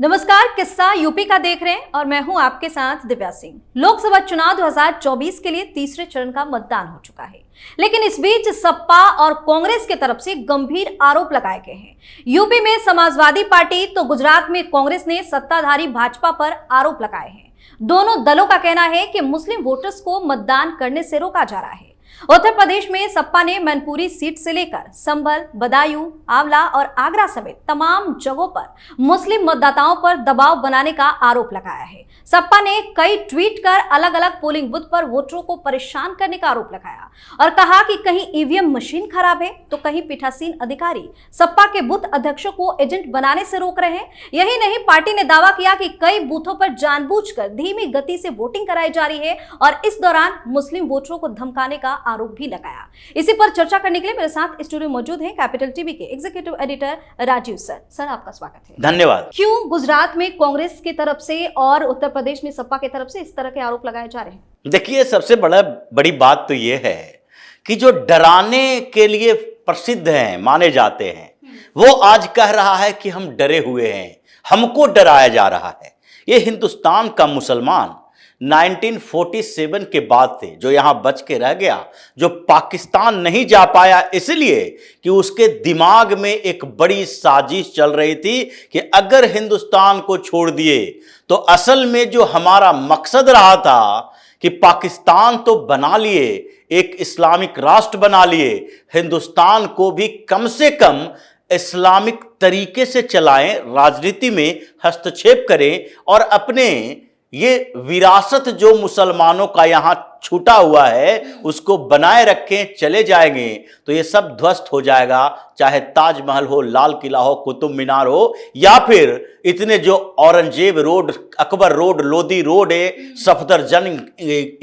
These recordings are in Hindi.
नमस्कार, किस्सा यूपी का देख रहे हैं और मैं हूं आपके साथ दिव्या सिंह। लोकसभा चुनाव 2024 के लिए तीसरे चरण का मतदान हो चुका है, लेकिन इस बीच सपा और कांग्रेस की तरफ से गंभीर आरोप लगाए गए हैं। यूपी में समाजवादी पार्टी तो गुजरात में कांग्रेस ने सत्ताधारी भाजपा पर आरोप लगाए हैं। दोनों दलों का कहना है कि मुस्लिम वोटर्स को मतदान करने से रोका जा रहा है। उत्तर प्रदेश में सपा ने मैनपुरी सीट से लेकर संभल, बदायूं, आंवला और आगरा समेत तमाम जगहों पर मुस्लिम मतदाताओं पर दबाव बनाने का आरोप लगाया है। सपा ने कई ट्वीट कर अलग अलग पोलिंग बूथ पर वोटरों को परेशान करने का आरोप लगाया और कहा कि कहीं ईवीएम मशीन खराब है तो कहीं पीठासीन अधिकारी सपा के बूथ अध्यक्षों को एजेंट बनाने से रोक रहे हैं। यही नहीं, पार्टी ने दावा किया कि कई बूथों पर जानबूझकर धीमी गति से वोटिंग कराई जा रही है और इस दौरान मुस्लिम वोटरों को धमकाने का आरोप भी लगाया। इसी पर चर्चा करने के लिए मेरे साथ स्टूडियो मौजूद हैं कैपिटल टीवी के executive editor Rajeev sir. Sir, आपका स्वागत है। धन्यवाद। क्यों गुजरात में कांग्रेस की तरफ से और उत्तर प्रदेश में सपा की तरफ से इस तरह के आरोप लगाए जा रहे हैं? देखिए, सबसे बड़ी बात तो यह है कि जो डराने के लिए प्रसिद्ध हैं, माने जाते हैं, वो आज कह रहा है कि हम डरे हुए हैं, हमको डराया जा रहा है। ये हिंदुस्तान का मुसलमान 1947 के बाद थे, जो यहां बच के रह गया, जो पाकिस्तान नहीं जा पाया इसलिए कि उसके दिमाग में एक बड़ी साजिश चल रही थी कि अगर हिंदुस्तान को छोड़ दिए तो असल में जो हमारा मकसद रहा था कि पाकिस्तान तो बना लिए, एक इस्लामिक राष्ट्र बना लिए, हिंदुस्तान को भी कम से कम इस्लामिक तरीके से चलाएं, राजनीति में हस्तक्षेप करें और अपने ये विरासत जो मुसलमानों का यहां छूटा हुआ है उसको बनाए रखें, चले जाएंगे तो ये सब ध्वस्त हो जाएगा। चाहे ताजमहल हो, लाल किला हो, कुतुब मीनार हो, या फिर इतने जो Aurangzeb road, Akbar road, Lodhi road है, सफदरजंग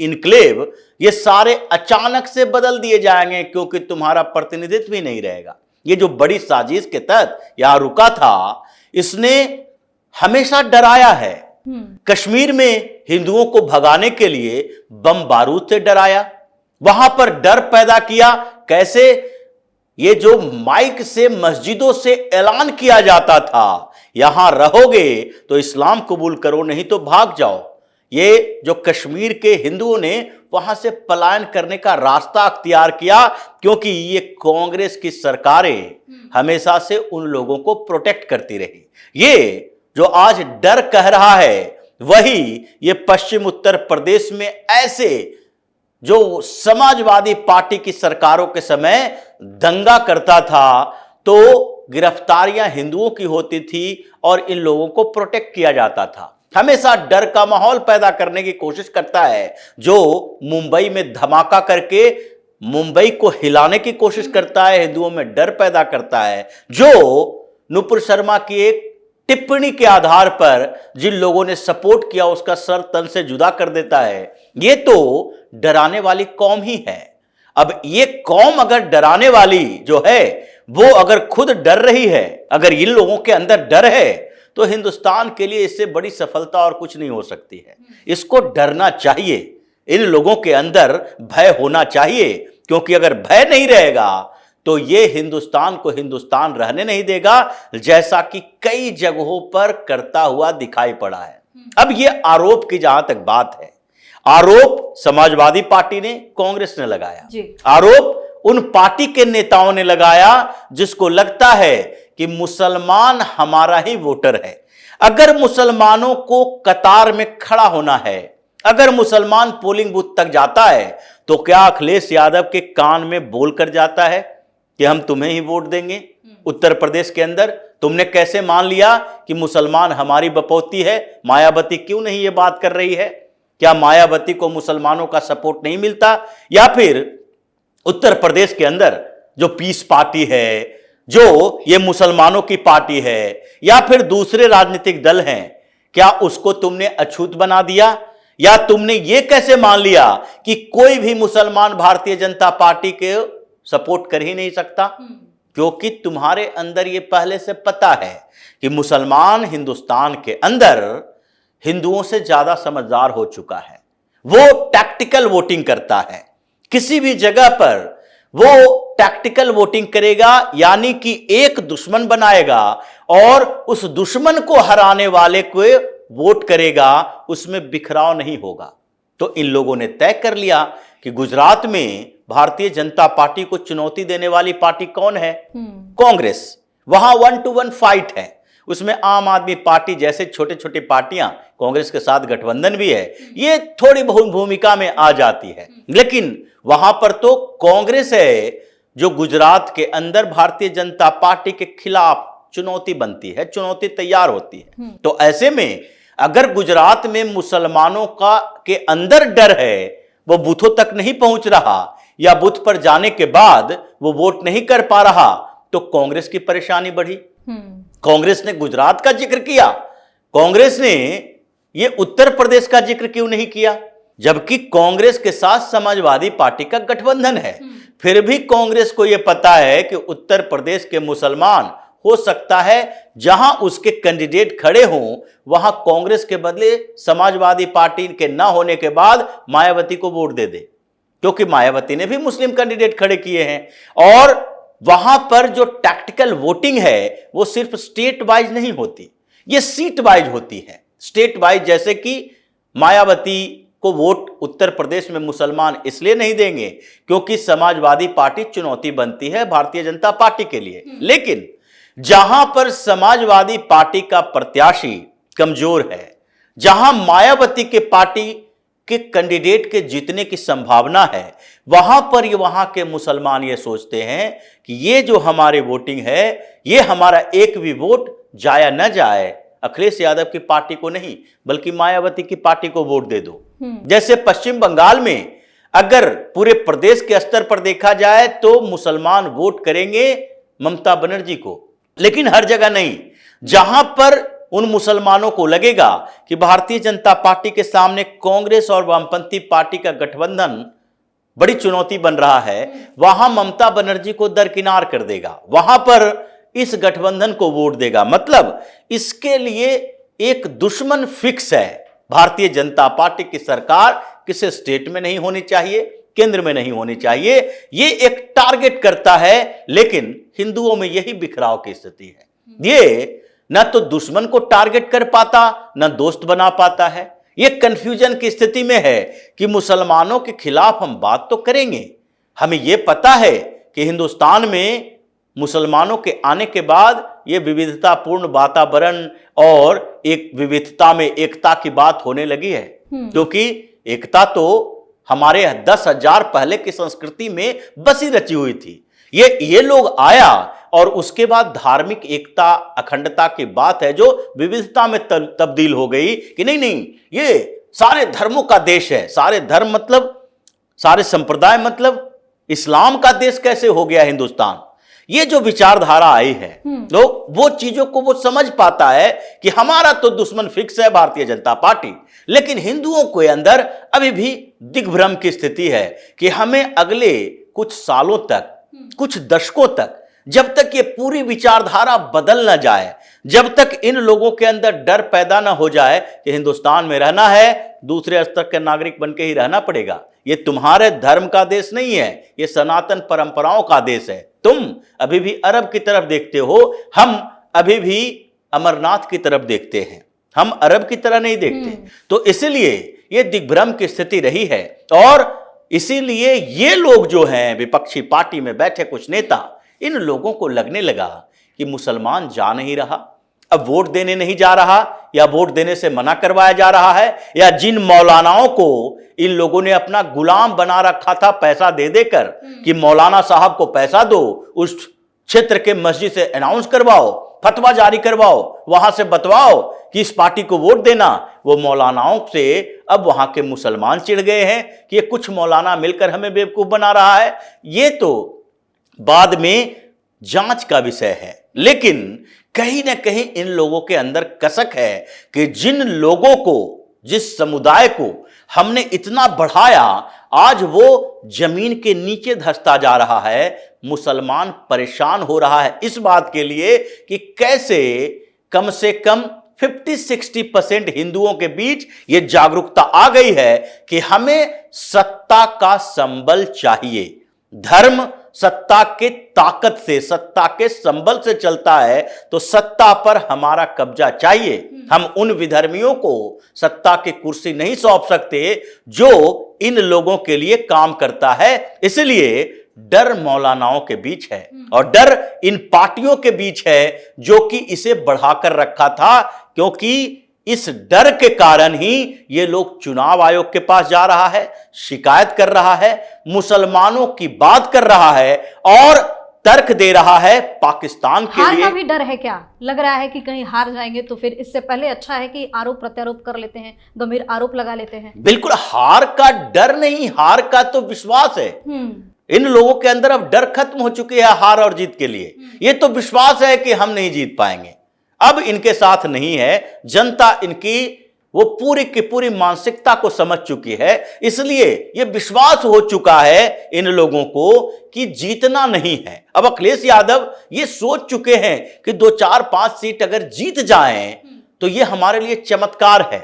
इनक्लेव, ये सारे अचानक से बदल दिए जाएंगे क्योंकि तुम्हारा प्रतिनिधित्व ही नहीं रहेगा। ये जो बड़ी साजिश के तहत यहां रुका था, इसने हमेशा डराया है। कश्मीर में हिंदुओं को भगाने के लिए बम बारूद से डराया, वहां पर डर पैदा किया। कैसे? ये जो माइक से मस्जिदों से ऐलान किया जाता था, यहां रहोगे तो इस्लाम कबूल करो, नहीं तो भाग जाओ। ये जो कश्मीर के हिंदुओं ने वहां से पलायन करने का रास्ता अख्तियार किया क्योंकि ये कांग्रेस की सरकारें हमेशा से उन लोगों को प्रोटेक्ट करती रही। ये जो आज डर कह रहा है, वही ये पश्चिम उत्तर प्रदेश में ऐसे जो समाजवादी पार्टी की सरकारों के समय दंगा करता था तो गिरफ्तारियां हिंदुओं की होती थी और इन लोगों को प्रोटेक्ट किया जाता था। हमेशा डर का माहौल पैदा करने की कोशिश करता है, जो मुंबई में धमाका करके मुंबई को हिलाने की कोशिश करता है, हिंदुओं में डर पैदा करता है, जो नुपुर शर्मा की एक टिप्पणी के आधार पर जिन लोगों ने सपोर्ट किया उसका सर तन से जुदा कर देता है। ये तो डराने वाली कौम ही है। अब ये कौम अगर डराने वाली जो है वो अगर खुद डर रही है, अगर इन लोगों के अंदर डर है, तो हिंदुस्तान के लिए इससे बड़ी सफलता और कुछ नहीं हो सकती है। इसको डरना चाहिए, इन लोगों के अंदर भय होना चाहिए, क्योंकि अगर भय नहीं रहेगा तो ये हिंदुस्तान को हिंदुस्तान रहने नहीं देगा, जैसा कि कई जगहों पर करता हुआ दिखाई पड़ा है। अब ये आरोप की जहां तक बात है, आरोप समाजवादी पार्टी ने, कांग्रेस ने लगाया, आरोप उन पार्टी के नेताओं ने लगाया जिसको लगता है कि मुसलमान हमारा ही वोटर है। अगर मुसलमानों को कतार में खड़ा होना है, अगर मुसलमान पोलिंग बूथ तक जाता है तो क्या अखिलेश यादव के कान में बोलकर जाता है कि हम तुम्हें ही वोट देंगे? उत्तर प्रदेश के अंदर तुमने कैसे मान लिया कि मुसलमान हमारी बपौती है? मायावती क्यों नहीं ये बात कर रही है? क्या मायावती को मुसलमानों का सपोर्ट नहीं मिलता? या फिर उत्तर प्रदेश के अंदर जो पीस पार्टी है, जो ये मुसलमानों की पार्टी है, या फिर दूसरे राजनीतिक दल हैं, क्या उसको तुमने अछूत बना दिया? या तुमने ये कैसे मान लिया कि कोई भी मुसलमान भारतीय जनता पार्टी के सपोर्ट कर ही नहीं सकता? क्योंकि तुम्हारे अंदर ये पहले से पता है कि मुसलमान हिंदुस्तान के अंदर हिंदुओं से ज्यादा समझदार हो चुका है। वो टैक्टिकल वोटिंग करता है। किसी भी जगह पर वो टैक्टिकल वोटिंग करेगा, यानी कि एक दुश्मन बनाएगा और उस दुश्मन को हराने वाले को वोट करेगा, उसमें बिखराव नहीं होगा। तो इन लोगों ने तय कर लिया कि गुजरात में भारतीय जनता पार्टी को चुनौती देने वाली पार्टी कौन है? कांग्रेस। वहां 1-to-1 फाइट है। उसमें आम आदमी पार्टी जैसे छोटे छोटे पार्टियां, कांग्रेस के साथ गठबंधन भी है, ये थोड़ी बहुत भूमिका में आ जाती है। लेकिन वहां पर तो कांग्रेस है जो गुजरात के अंदर भारतीय जनता पार्टी के खिलाफ चुनौती बनती है, चुनौती तैयार होती है। तो ऐसे में अगर गुजरात में मुसलमानों का के अंदर डर है, वो बूथों तक नहीं पहुंच रहा या बूथ पर जाने के बाद वो वोट नहीं कर पा रहा, तो कांग्रेस की परेशानी बढ़ी। कांग्रेस ने गुजरात का जिक्र किया, कांग्रेस ने ये उत्तर प्रदेश का जिक्र क्यों नहीं किया? जबकि कांग्रेस के साथ समाजवादी पार्टी का गठबंधन है। फिर भी कांग्रेस को यह पता है कि उत्तर प्रदेश के मुसलमान हो सकता है जहां उसके कैंडिडेट खड़े हों, वहां कांग्रेस के बदले समाजवादी पार्टी के ना होने के बाद मायावती को वोट दे दे, क्योंकि मायावती ने भी मुस्लिम कैंडिडेट खड़े किए हैं। और वहां पर जो टैक्टिकल वोटिंग है वो सिर्फ स्टेट वाइज नहीं होती, ये सीट वाइज होती है। स्टेट वाइज जैसे कि मायावती को वोट उत्तर प्रदेश में मुसलमान इसलिए नहीं देंगे क्योंकि समाजवादी पार्टी चुनौती बनती है भारतीय जनता पार्टी के लिए। लेकिन जहां पर समाजवादी पार्टी का प्रत्याशी कमजोर है, जहां मायावती के पार्टी के कैंडिडेट के जीतने की संभावना है, वहां पर वहां के मुसलमान ये सोचते हैं कि ये जो हमारे वोटिंग है, ये हमारा एक भी वोट जाया न जाए, अखिलेश यादव की पार्टी को नहीं बल्कि मायावती की पार्टी को वोट दे दो। जैसे पश्चिम बंगाल में अगर पूरे प्रदेश के स्तर पर देखा जाए तो मुसलमान वोट करेंगे ममता बनर्जी को, लेकिन हर जगह नहीं। जहां पर उन मुसलमानों को लगेगा कि भारतीय जनता पार्टी के सामने कांग्रेस और वामपंथी पार्टी का गठबंधन बड़ी चुनौती बन रहा है, वहां ममता बनर्जी को दरकिनार कर देगा, वहां पर इस गठबंधन को वोट देगा। मतलब इसके लिए एक दुश्मन फिक्स है। भारतीय जनता पार्टी की सरकार किसी स्टेट में नहीं होनी चाहिए, केंद्र में नहीं होनी चाहिए, ये एक टारगेट करता है। लेकिन हिंदुओं में यही बिखराव की स्थिति है, ये न तो दुश्मन को टारगेट कर पाता न दोस्त बना पाता है। ये कंफ्यूजन की स्थिति में है कि मुसलमानों के खिलाफ हम बात तो करेंगे, हमें यह पता है कि हिंदुस्तान में मुसलमानों के आने के बाद ये विविधतापूर्ण वातावरण और एक विविधता में एकता की बात होने लगी है, क्योंकि एकता तो हमारे 10,000 पहले की संस्कृति में बसी रची हुई थी। ये लोग आया और उसके बाद धार्मिक एकता अखंडता की बात है जो विविधता में तब्दील हो गई कि नहीं, ये सारे धर्मों का देश है। सारे धर्म मतलब सारे संप्रदाय, मतलब इस्लाम का देश कैसे हो गया हिंदुस्तान? ये जो विचारधारा आई है, तो वो चीजों को वो समझ पाता है कि हमारा तो दुश्मन फिक्स है भारतीय जनता पार्टी, लेकिन हिंदुओं के अंदर अभी भी दिग्भ्रम की स्थिति है कि हमें अगले कुछ सालों तक, कुछ दशकों तक, जब तक ये पूरी विचारधारा बदल ना जाए, जब तक इन लोगों के अंदर डर पैदा ना हो जाए कि हिंदुस्तान में रहना है, दूसरे स्तर के नागरिक बन के ही रहना पड़ेगा, ये तुम्हारे धर्म का देश नहीं है, ये सनातन परंपराओं का देश है। तुम अभी भी अरब की तरफ देखते हो, हम अभी भी अमरनाथ की तरफ देखते हैं, हम अरब की तरह नहीं देखते। तो इसलिए ये दिग्भ्रम की स्थिति रही है और इसीलिए ये लोग जो हैं विपक्षी पार्टी में बैठे कुछ नेता, इन लोगों को लगने लगा कि मुसलमान जा नहीं रहा, अब वोट देने नहीं जा रहा, या वोट देने से मना करवाया जा रहा है, या जिन मौलानाओं को इन लोगों ने अपना गुलाम बना रखा था पैसा दे देकर कि मौलाना साहब को पैसा दो, उस क्षेत्र के मस्जिद से अनाउंस करवाओ, फतवा जारी करवाओ, वहां से बतवाओ कि इस पार्टी को वोट देना, वो मौलानाओं से अब वहां के मुसलमान चिढ़ गए हैं कि ये कुछ मौलाना मिलकर हमें बेवकूफ बना रहा है। ये तो बाद में जांच का विषय है, लेकिन कहीं ना कहीं इन लोगों के अंदर कसक है कि जिन लोगों को, जिस समुदाय को हमने इतना बढ़ाया, आज वो जमीन के नीचे धंसता जा रहा है। मुसलमान परेशान हो रहा है इस बात के लिए कि कैसे कम से कम 50-60% हिंदुओं के बीच ये जागरूकता आ गई है कि हमें सत्ता का संबल चाहिए, धर्म सत्ता के ताकत से, सत्ता के संबल से चलता है, तो सत्ता पर हमारा कब्जा चाहिए। हम उन विधर्मियों को सत्ता की कुर्सी नहीं सौंप सकते जो इन लोगों के लिए काम करता है। इसलिए डर मौलानाओं के बीच है और डर इन पार्टियों के बीच है जो कि इसे बढ़ाकर रखा था, क्योंकि इस डर के कारण ही ये लोग चुनाव आयोग के पास जा रहा है, शिकायत कर रहा है, मुसलमानों की बात कर रहा है और तर्क दे रहा है पाकिस्तान के हार लिए। का भी डर है क्या? लग रहा है कि कहीं हार जाएंगे तो फिर इससे पहले अच्छा है कि आरोप प्रत्यारोप कर लेते हैं, गंभीर आरोप लगा लेते हैं। बिल्कुल, हार का डर नहीं, हार का तो विश्वास है। इन लोगों के अंदर अब डर खत्म हो चुकी है हार और जीत के लिए। ये तो विश्वास है कि हम नहीं जीत पाएंगे, अब इनके साथ नहीं है। जनता इनकी वो पूरी की पूरी मानसिकता को समझ चुकी है, इसलिए ये विश्वास हो चुका है इन लोगों को कि जीतना नहीं है। अब अखिलेश यादव ये सोच चुके हैं कि 2, 4, 5 सीट अगर जीत जाएं तो ये हमारे लिए चमत्कार है।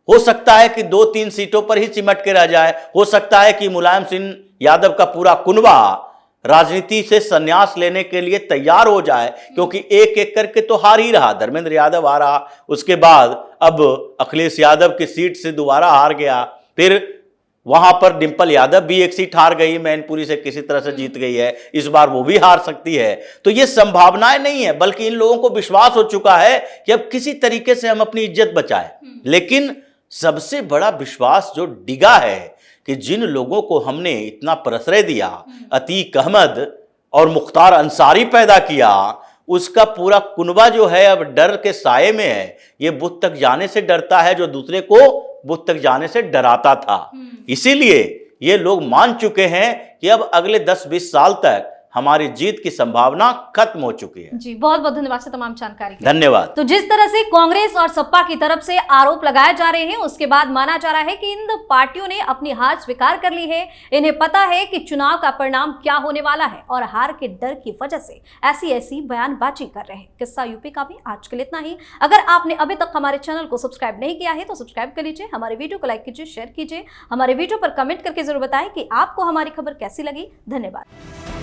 हो सकता है कि 2-3 सीटों पर ही सिमट के रह जाए, हो सकता है कि मुलायम सिंह यादव का पूरा कुनबा राजनीति से संन्यास लेने के लिए तैयार हो जाए, क्योंकि एक एक करके तो हार ही रहा। धर्मेंद्र यादव आ रहा, उसके बाद अब अखिलेश यादव की सीट से दोबारा हार गया, फिर वहां पर डिंपल यादव भी एक सीट हार गई, मैनपुरी से किसी तरह से जीत गई है, इस बार वो भी हार सकती है। तो ये संभावनाएं नहीं है, बल्कि इन लोगों को विश्वास हो चुका है कि अब किसी तरीके से हम अपनी इज्जत बचाएं। लेकिन सबसे बड़ा विश्वास जो डिगा है कि जिन लोगों को हमने इतना प्रश्रय दिया, अतीक अहमद और मुख्तार अंसारी पैदा किया, उसका पूरा कुनबा जो है अब डर के साये में है। ये बुत तक जाने से डरता है जो दूसरे को बुत तक जाने से डराता था। इसीलिए ये लोग मान चुके हैं कि अब अगले 10-20 साल तक हमारी जीत की संभावना खत्म हो चुकी है। जी, बहुत बहुत धन्यवाद से तमाम जानकारी के लिए। धन्यवाद। तो जिस तरह से कांग्रेस और सपा की तरफ से आरोप लगाए जा रहे हैं, उसके बाद माना जा रहा है कि इन पार्टियों ने अपनी हार स्वीकार कर ली है। इन्हें पता है कि चुनाव का परिणाम क्या होने वाला है और हार के डर की वजह से ऐसी बयानबाजी कर रहे हैं। किस्सा यूपी का भी आज के लिए इतना ही। अगर आपने अभी तक हमारे चैनल को सब्सक्राइब नहीं किया है तो सब्सक्राइब कर लीजिए, हमारे वीडियो को लाइक कीजिए, शेयर कीजिए, हमारे वीडियो पर कमेंट करके जरूर बताएं कि आपको हमारी खबर कैसी लगी। धन्यवाद।